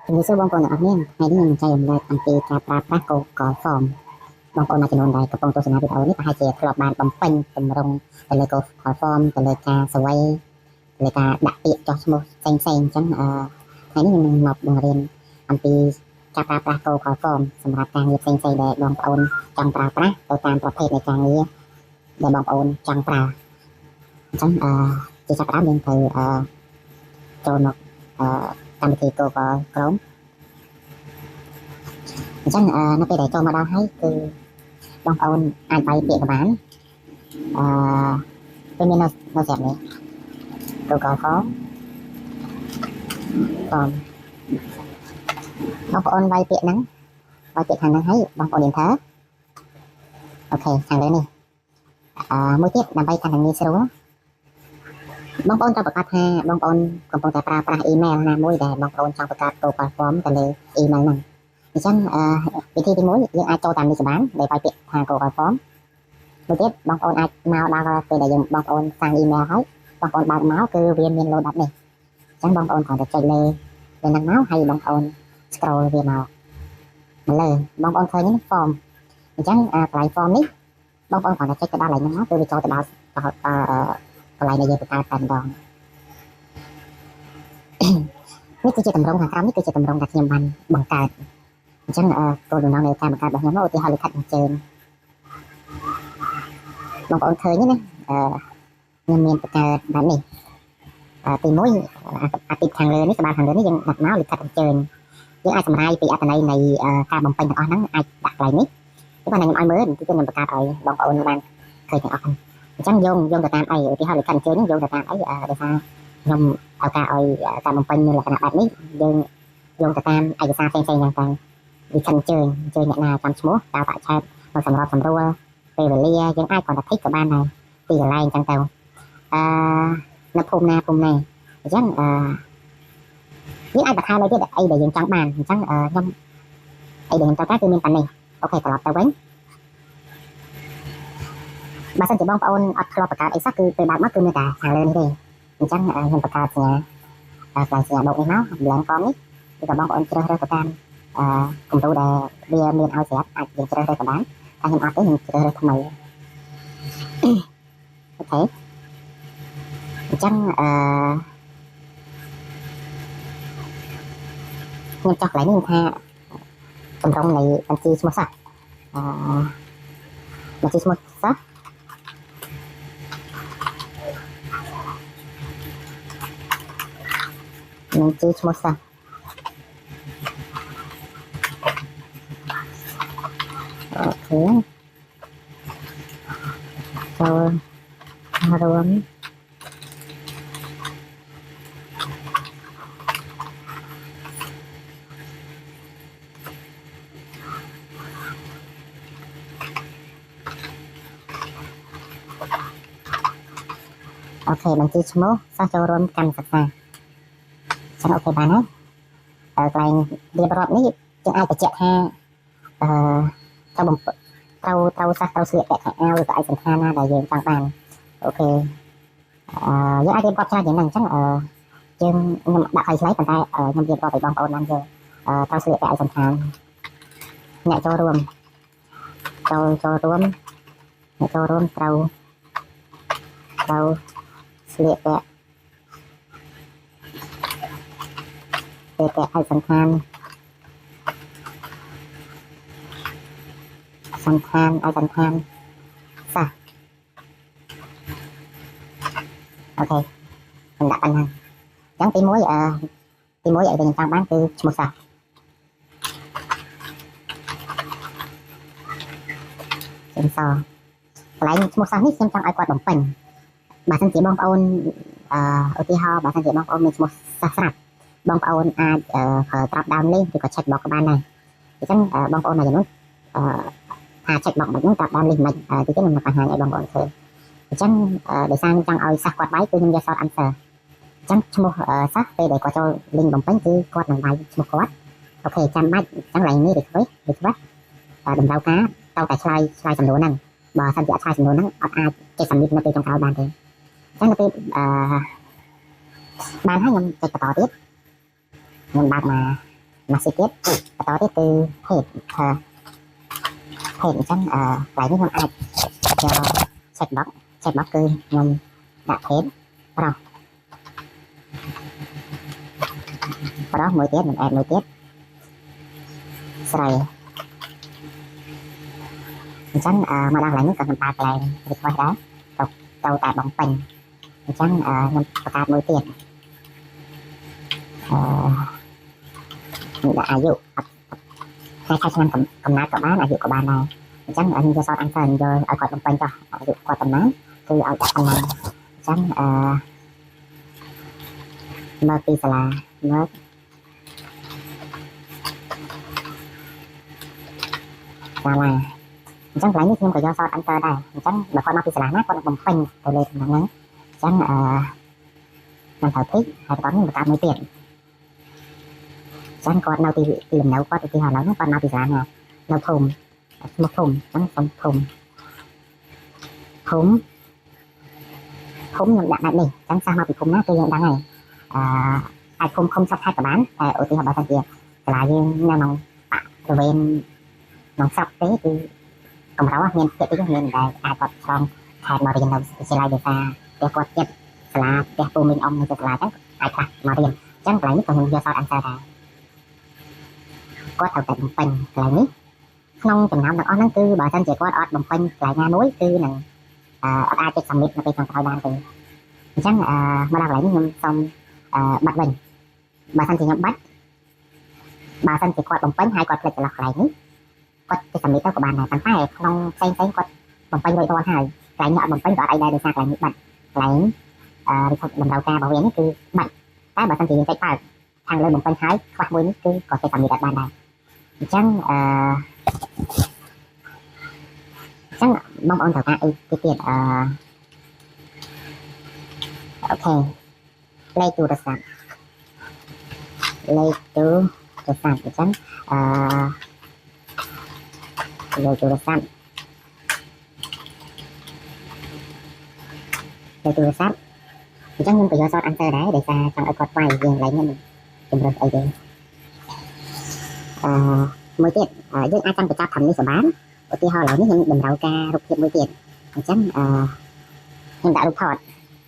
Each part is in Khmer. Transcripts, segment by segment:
ជំរាបសួរបងប្អូនទាំងអស់គ្នាថ្ងៃនេះខ្ញុំចែករំលែកអំពីការប្រើប្រាស់កូហ្វមបងប្អូនមួយចំនួនដែលកំពុងទស្សនាវីដេអូនេះប្រហែលជាធ្លាប់បានបំពេញតម្រង់ទៅលើកូហ្វមទៅលើការសវ័យទៅលើការដាក់ពាក្យចុះឈ្មោះផ្សេងអញ្ចឹងថ្ងៃនេះខ្ញុំនឹងមកបង្រៀនអំពីការប្រើប្រាស់កូហ្វមសម្រាប់ការងារផ្សេងដែលបងប្អូនចង់ប្រើប្រាស់ទៅតាមប្រភេទនៃការងារដែលបងប្អូនចង់ប្រើអញ្ចឹងជាចាប់ផ្ដើមយើងត្រូវចូលមកកម្មវិធី Google Chrome អញ្ចឹងនៅពេលដែលចូលមកដល់ហើយគឺបងប្អូនអាចបាយពាក្យក៏បានវាមាននៅស្រាប់នេះ Google Form បងប្អូនបាយពាក្យហ្នឹងបាយពាក្យខាងហ្នឹងហើយបងប្អូន Enter អូខេខាងលើនេះមួយទៀតដើម្បីកាន់តែងាយស្រួលបងប្អូនត្រូវប្រកាសថាបងប្អូនកំពុងតែប្រើប្រាស់ email ណាមួយដែលបងប្អូនចង់បង្កើត Google Form ទៅលើ email ហ្នឹងអញ្ចឹងវិធីទី1យើងអាចចូលតាមនេះបានដែលបាយពាក្យថា Google Form មួយទៀតបងប្អូនអាចមកដល់ពេលដែលយើងបងប្អូនសាង email ហើយបងប្អូនបើកមកគឺវាមាន load up នេះអញ្ចឹងបងប្អូនគ្រាន់តែចុចលើហ្នឹងមកហើយបងប្អូន scroll វាមកលើបងប្អូនឃើញនេះ form អញ្ចឹងកន្លែង form នេះបងប្អូនគ្រាន់តែចុចទៅដល់កន្លែងហ្នឹងមកគឺវាចូលទៅដល់កន្លែងដែលយើងបង្កើតតែម្ដងនេះគឺជាតម្រងខាងក្រោមនេះគឺជាតម្រងដែលខ្ញុំបានបង្កើតអញ្ចឹងគោលបំណងនៃការបង្កើតរបស់ខ្ញុំឧទាហរណ៍លិខិតអញ្ជើញបងប្អូនឃើញទេណាខ្ញុំមានបង្កើតបែបនេះទី1អាទិខាងលើនេះក្បាលខាងលើនេះយើងដាក់មកលិខិតអញ្ជើញយើងអាចសម្រាយពីអត្ថន័យនៃការបំពេញទាំងអស់ហ្នឹងអាចដាក់កន្លែងនេះតែខ្ញុំឲ្យមើលទីខ្ញុំបង្កើតឲ្យបងប្អូនបានឃើញទាំងអស់ហ្នឹងអញ្ចឹងយោងទៅតាមអីឧទាហរណ៍លិខិតអញ្ជើញយោងទៅតាមអីដោយសារខ្ញុំឲ្យការបំពេញមានលក្ខណៈបែបនេះយើងយោងទៅតាមឯកសារផ្សេងៗយ៉ាងទៅលិខិតអញ្ជើញអ្នកណាចាំឈ្មោះតើបាក់ឆែតមកសម្របសម្រួលពេលវេលាយើងអាចគាត់តែthíchក៏បានដែរទីកន្លែងអញ្ចឹងទៅនៅភូមិណាអញ្ចឹងយើងអាចបន្ថែមអីទៀតអីដែលយើងចង់បានអញ្ចឹងខ្ញុំអីដែលខ្ញុំត្រូវការគឺមានតែនេះអូខេត្រឡប់ទៅវិញបើសិនជាបងប្អូនអត់ធ្លាប់បង្កើតអីសោះគឺពេលបើកមកគឺមានតែខាងលើនេះទេអញ្ចឹងខ្ញុំបង្កើតសញ្ញាខ្លាំងសញ្ញាបូកនេះមក blank form នេះគឺតែបងប្អូនជ្រើសរើសទៅតាមកុំព្យូទ័រដែលវាមានឲ្យស្រាប់អាចយើងជ្រើសរើសក៏បានតែខ្ញុំអត់ទេខ្ញុំជ្រើសរើសថ្មីអូខេអញ្ចឹងខ្ញុំចង់កន្លែងនេះថាតម្រងនៃបញ្ជីឈ្មោះសាស្ត្របញ្ជីឈ្មោះសាស្ត្របញ្ជីឈ្មោះសាស្ត្រអូខេចូលរួមអូខេបញ្ជីឈ្មោះសិស្សចូលរួមកម្មសិក្សាចឹងអូខេបានហើយកន្លែងរៀបរាប់នេះយើងអាចបញ្ជាក់ថាត្រូវសិស្សត្រូវស្លៀកពាក់ខោអាវឬក៏ឯកសណ្ឋានណាដែលយើងចង់បានអូខេយើងអាចរៀបរាប់ច្រើនយ៉ាងហ្នឹងអញ្ចឹងយើងខ្ញុំដាក់ឲ្យឆ្លៃប៉ុន្តែខ្ញុំរៀបរាប់ឲ្យបងប្អូនបានយល់ត្រូវស្លៀកពាក់ឯកសណ្ឋានអ្នកចូលរួមចូលរួមអ្នកចូលរួមត្រូវស្លៀកពាក់ឯកសណ្ឋានឯកសណ្ឋានសាសអូខេខ្ញុំដាក់ប៉ុណ្ណឹងអញ្ចឹងទី1អីដែលខ្ញុំចង់បានគឺឈ្មោះសាសខ្ញុំសកន្លែងឈ្មោះសាសនេះខ្ញុំចង់ឲ្យគាត់បំពេញបើសិនជាបងប្អូនឧទាហរណ៍បើសិនជាបងប្អូនមានឈ្មោះសាសស្រាប់បងប្អូនអាចប្រើត្រាប់ដើមលេខឬក៏ check box ក៏បានដែរអញ្ចឹងបងប្អូនមួយចំនួនថា check box មិនត្រាប់ដើមលេខមិនទីទៀតខ្ញុំនឹងបង្ហាញឲ្យបងប្អូនឃើញអញ្ចឹងដោយសារខ្ញុំចង់ឲ្យសាសគាត់បាយគឺខ្ញុំយក short answer អញ្ចឹងឈ្មោះសាសពេលដែលគាត់ចូល link បំពេញគឺគាត់នឹងបាយឈ្មោះគាត់អូខេចាំបាច់អញ្ចឹងឡើងនេះ request តម្រូវការត្រូវតែឆ្លើយសំណួរហ្នឹងបើសិនជាអត់ឆ្លើយសំណួរហ្នឹងអត់អាចចេះ submit នៅពេលចុងក្រោយបានទេអញ្ចឹងនៅពេលបានហើយខ្ញុំចុចបន្តទៀតខ្ញុំបើកមក mà sẽ tiếp đó thì từ hệ hệ chẳng lại với con ai cho sạch bóc cứ ngầm đã thế rồi sau đó mới tiếp mình add mới tiếp rồi chẳng mà đang lại những cần tạc lại thì coi đó tàu tại bóng bình chẳng nhằm tạc mới tiếp đãอายุให้ใช้งานกำนัดกับบ้านอายุกับบ้านnày chẳng anh cho sao ăn phần rồi ở quạt bóng bình choอายุquạt tầm nắngคือเอาจากตำนานchẳngเมื่อปีสลาเมื่อlà chẳng lại như thêm của do sao ăn tơ đây chẳng bà con mau là nát con bóng pin từ lên nắng nắng chẳng làm thảo thích hay có những cái mới tiền chẳng con nào thì lần nấu con thì họ nấu con nào thì là nấu thùng một thùng chẳng xong thùng nhận dạng này chẳng sao mà bị thùng nát tôi nhận đang này ai không sắp hai cả bán ở thì họ bảo rằng kia là như nòng rồi bên nòng sắp thế thì còn đó nên cái nên là ai còn xong thay mà riêng đâu sẽ lại được ra để có tiếp là để tụi mình ông mình là chắc ai khác mà riêng chẳng lại còn do sao ăn sao ra có thầu tại bồng pin lại ní không chừng nào được ăn cứ bà thân chỉ có ọt bồng pin lại nhà núi cứ nè ai cái sầm mít nó cái thằng thao đan thì chẳng mà đang lại nhưng xong bắt mình bà thân chỉ nhập bắt bà thân chỉ có bồng pin hai quạt lại lại ní có cái sầm mít của bạn này thằng tay không xanh có bồng pin rồi to hai lại nhọ bồng pin ở đây được sạc lại những bạn lại đầm đầu ca bảo vệ cứ bạn cái bà thân chỉ cái tay thằng lên bồng pin hái quạt mũi cứ có cái sầm mít ở bàn này chẳng mong ông thảo ta cái tiền ok lay to the sun chẳng lay to the sun chẳng nhưng phải do sao ăn tơ đấy để ra trong ở cột quay riêng lấy nhân chừng rồi ấy đi mới tiền dương ai chăng phải cho thầm đi sửa bán ở kia họ lại những đầm đầu ca rục hiện mới tiền chẳng hiện tại rục thọt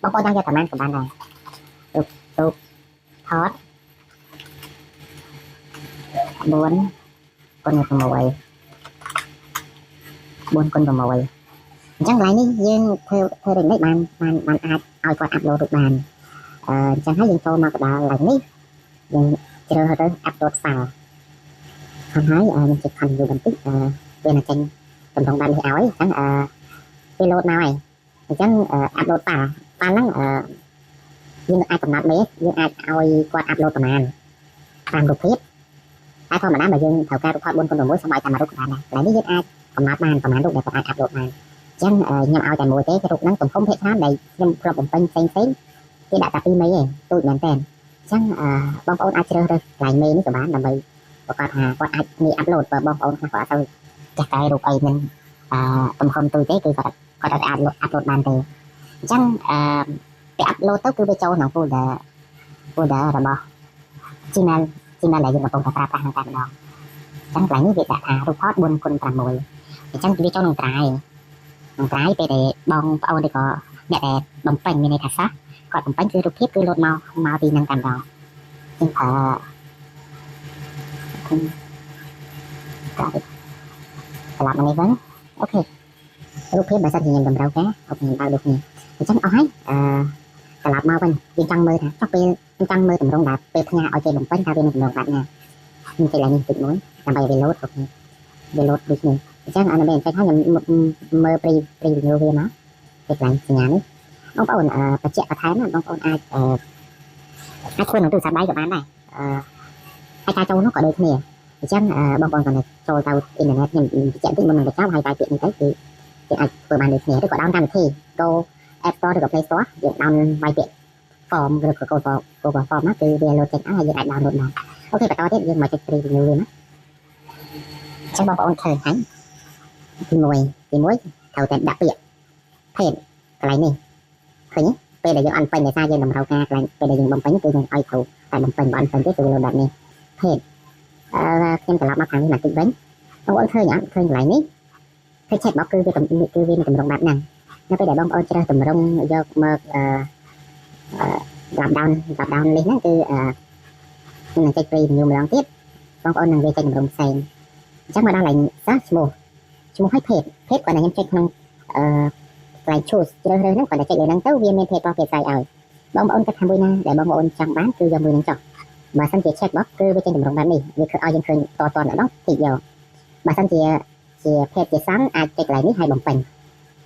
bóng bóng đang cho thầm ăn của bạn này rục thọt bốn con một mồi bốn con vào mồi chẳng lại ní dương theo định đấy bạn ai còn upload được bàn chẳng thấy dương tô mà cái đó lại ní dương chờ hơi upload file hắn hái mình chụp hình dù bình tích bên là trên tầm thông ban áo ấy chẳng pilot nào này chẳng upload file lắm nhưng ai còn nát mấy nhưng ai qua upload tầm an làm được hết ai thôi mà đá mà dương thầu ca được thoát buôn con đồ mối xong mọi tầm mà rút bạn này lại biết ai còn nát man còn nát được để còn ai upload man chẳng nhằm ao tại mùa tế cái rút nắng cũng không thể khám đây nhưng pro bổng tinh xanh xanh cái đã tập đi mấy này tôi nhận tiền chẳng bông ôn ai chơi rồi lại mê nữa các bạn là mày còn ai mi upload vào bông ôn hoặc là tôi chắc cái rút ấy mình tầm không tôi tế cứ còn upload bàn từ chẳng cái upload tới cứ về châu nó vô đỡ là bỏ chỉ nên là dùng một công tác hàng tạm đó chẳng lại như việc đã rút hot buôn con tạm mùi chẳng về châu nông trái về để bông ôn để có để bông pin như này thật sắc còn bông pin cứ rút tiếp cứ lột màu thì năng tạm đó nhưng làm này vẫn ok rút tiếp bà sao thì nhìn đầm rau cá ok nhìn bao được nè chẳng ói làm mau bên bên trong mơ chắc bên trong mơ tầm rong đạp bên nhà ở trên bồng pin thao bên đường bạn nha nhưng chỉ là nhìn tuyệt đối làm bài về lốt ok về lốt được nè chắc anh bên cái thấy mơ preview về nó việc làm nhà nữa ông ôn bật chạy ở thái mà ông ôn ai khuyên nó từ sát đáy của bạn này hai ca châu nó có được nè chắc bông còn này châu tàu internet nhưng chạy tới mình được cháu hai tài tiện như thế thì ai vừa bàn được nè tôi có down ra thì cô App Store được ở Play Store được down vài tiện form được của cô form á từ về lột check hay lại download mà ok và to tiếp nhưng mà check review luôn á chắc bông ôn thời thánh thì muối thầu tên đặc biệt thêm cái này nè thấy nhé bây giờ ăn pin để xa dân đồng rau ca lại bây giờ dùng bông pin từ dân ai thầu tại bông pin bọn pin cái từ lâu đặt nè thêm ខ្ញុំត្រឡប់មកខាងនេះបន្តិចវិញបងប្អូនឃើញអត់ឃើញកន្លែងនេះឃើញ chatbox គឺវាមានតម្រង់បែបហ្នឹងនៅពេលដែលបងប្អូនជ្រើសតម្រង់យកមកdrop down list ហ្នឹងគឺនឹងចុច preview ម្ដងទៀតបងប្អូននឹងវាចេញតម្រង់ផ្សេងអញ្ចឹងមកដល់កន្លែងសិស្សឈ្មោះឲ្យ page គាត់តែខ្ញុំចុចក្នុងកន្លែង choose ជ្រើសរើសហ្នឹងគាត់តែចុចលើហ្នឹងទៅវាមាន page របស់ភាសាឲ្យបងប្អូនគិតថាមួយណាដែលបងប្អូនចង់បានគឺយកមួយហ្នឹងចុះបើសិនជា checkbox គឺវាចេញតម្រង់បែបនេះវាគឺឲ្យយើងឃើញតម្ដងតិចយកបើសិនជា page ជាសាំអាចចុចកន្លែងនេះឲ្យបំពេញ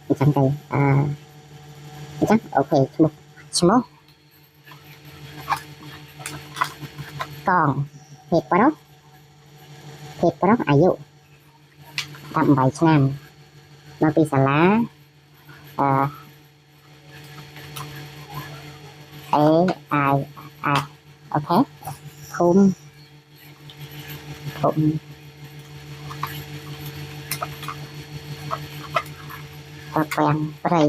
អញ្ចឹងទៅអញ្ចឹងអូខេឈ្មោះកងភេទប្រុសអាយុ18ឆ្នាំមកពីសាលាAI អូខេឃុំប្រពាំងព្រៃ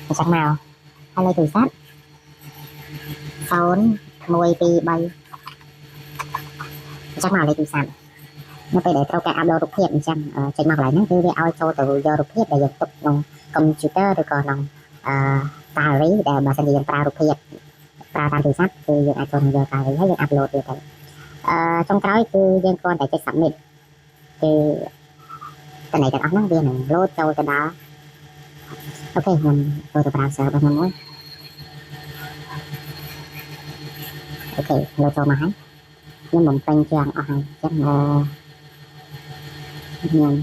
អញ្ចឹងមកហើយលេខទូរស័ព្ទ0123អញ្ចឹងមកលេខទូរស័ព្ទនៅពេលដែលត្រូវការអាប់ឡូតរូបភាពអញ្ចឹងចេញមកកន្លែងហ្នឹងគឺវាឲ្យចូលទៅយករូបភាពដែលយើងទុកក្នុងកុំព្យូទ័រឬក៏ក្នុងgallery ដែលបើសិនជាយើងប្រើរូបភាពប្រើតាមទូរស័ព្ទគឺយើងអាចចូលមកយក gallery ហើយយើងអាប់ឡូតវាទៅចុងក្រោយគឺយើងគ្រាន់តែចុច submit គឺតន័យទាំងអស់ហ្នឹងវានឹង load ចូលទៅដល់អូខេខ្ញុំចូលទៅ browser របស់ខ្ញុំមួយអូខេ load ចូលមកហើយខ្ញុំបំពេញជាងអស់ហើយអញ្ចឹងខ្ញុំ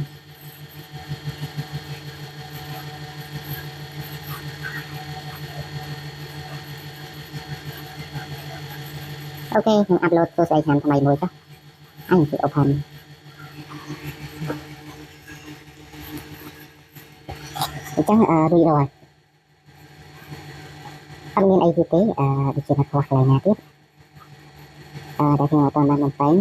អូខេខ្ញុំអាប់ឡូតទូរស័ព្ទថ្មីមួយចុះអញគឺ open អញ្ចឹងរួចrồiអត់មានអីទៀតទេដូចជាខ្វះកន្លែងណាទៀតដែលខ្ញុំអត់បានបំពេញ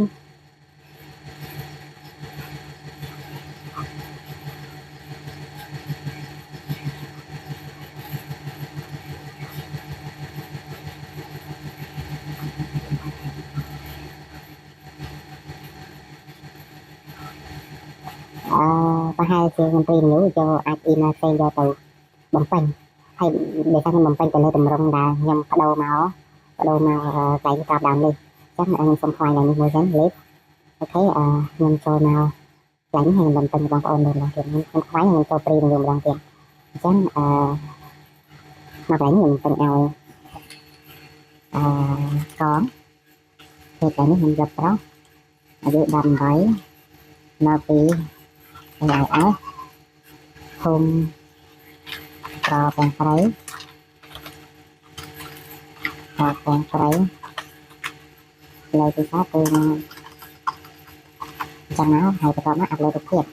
ប្រហែលជាខ្ញុំព្រីញូយកអាច email ផ្សេងយកទៅបំពេញហើយដែលថាខ្ញុំបំពេញទៅលើតម្រងដែលខ្ញុំបដូរមកកន្លែងកាប់ដើមនេះអញ្ចឹងខ្ញុំសូមខ្លាញ់ឡើងនេះមួយសិនលេខអូខេខ្ញុំចូលមកកន្លែងនេះខ្ញុំបំពេញបងប្អូនម្ដងទៀតខ្ញុំខ្លាញ់ខ្ញុំចូលព្រីញូម្ដងទៀតអញ្ចឹងមកកន្លែងនេះខ្ញុំពេញឲ្យកងពេលកន្លែងនេះខ្ញុំយកប្រុសអាយុ18មកពីAI ឃុំប្រពាំងព្រៃលើទូរស័ព្ទគឺចាំមកហើយបន្តមកអាប់ឡូតរូបភាព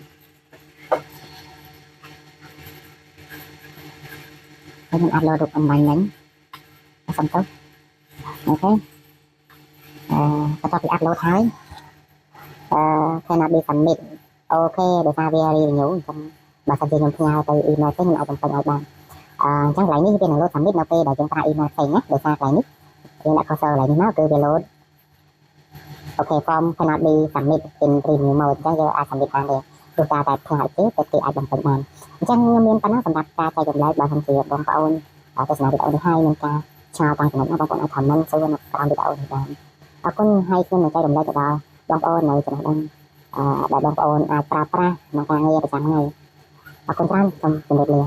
ហើយខ្ញុំអាប់ឡូតរូបអំបញ្ញមិញសុំទោសអូខេបន្ទាប់ពីអាប់ឡូតហើយcannot be submit អូខេដោយសារវា renew អញ្ចឹងបើសិនជាខ្ញុំផ្ញើទៅ email ទេខ្ញុំអាចបំពេញឲ្យបានអញ្ចឹងកន្លែងនេះវានឹង load submit នៅពេលដែលយើងប្រើ email ផ្សេងណាដោយសារកន្លែងនេះយើងដាក់ cursor កន្លែងនេះមកគឺវា load អូខេ form cannot be submit in preview mode អញ្ចឹងយើងអាច submit បានទេទោះតែផ្ញើទេតែអាចបំពេញបានអញ្ចឹងខ្ញុំមានប៉ុណ្ណឹងសម្រាប់ការចែករំលែកបើសិនជាបងប្អូនទស្សនាវីដេអូនេះហើយមានការឆ្លងតាមចំណុចណាបងប្អូនអាច comment សួរនៅក្រោមវីដេអូនេះបានអរគុណហើយខ្ញុំនឹងចែករំលែកទៅដល់បងប្អូននៅចំណុចហ្នឹងដែលបងប្អូនអាចប្រើប្រាស់ក្នុងការងារប្រចាំថ្ងៃអរគុណច្រើនសូមជម្រាបលា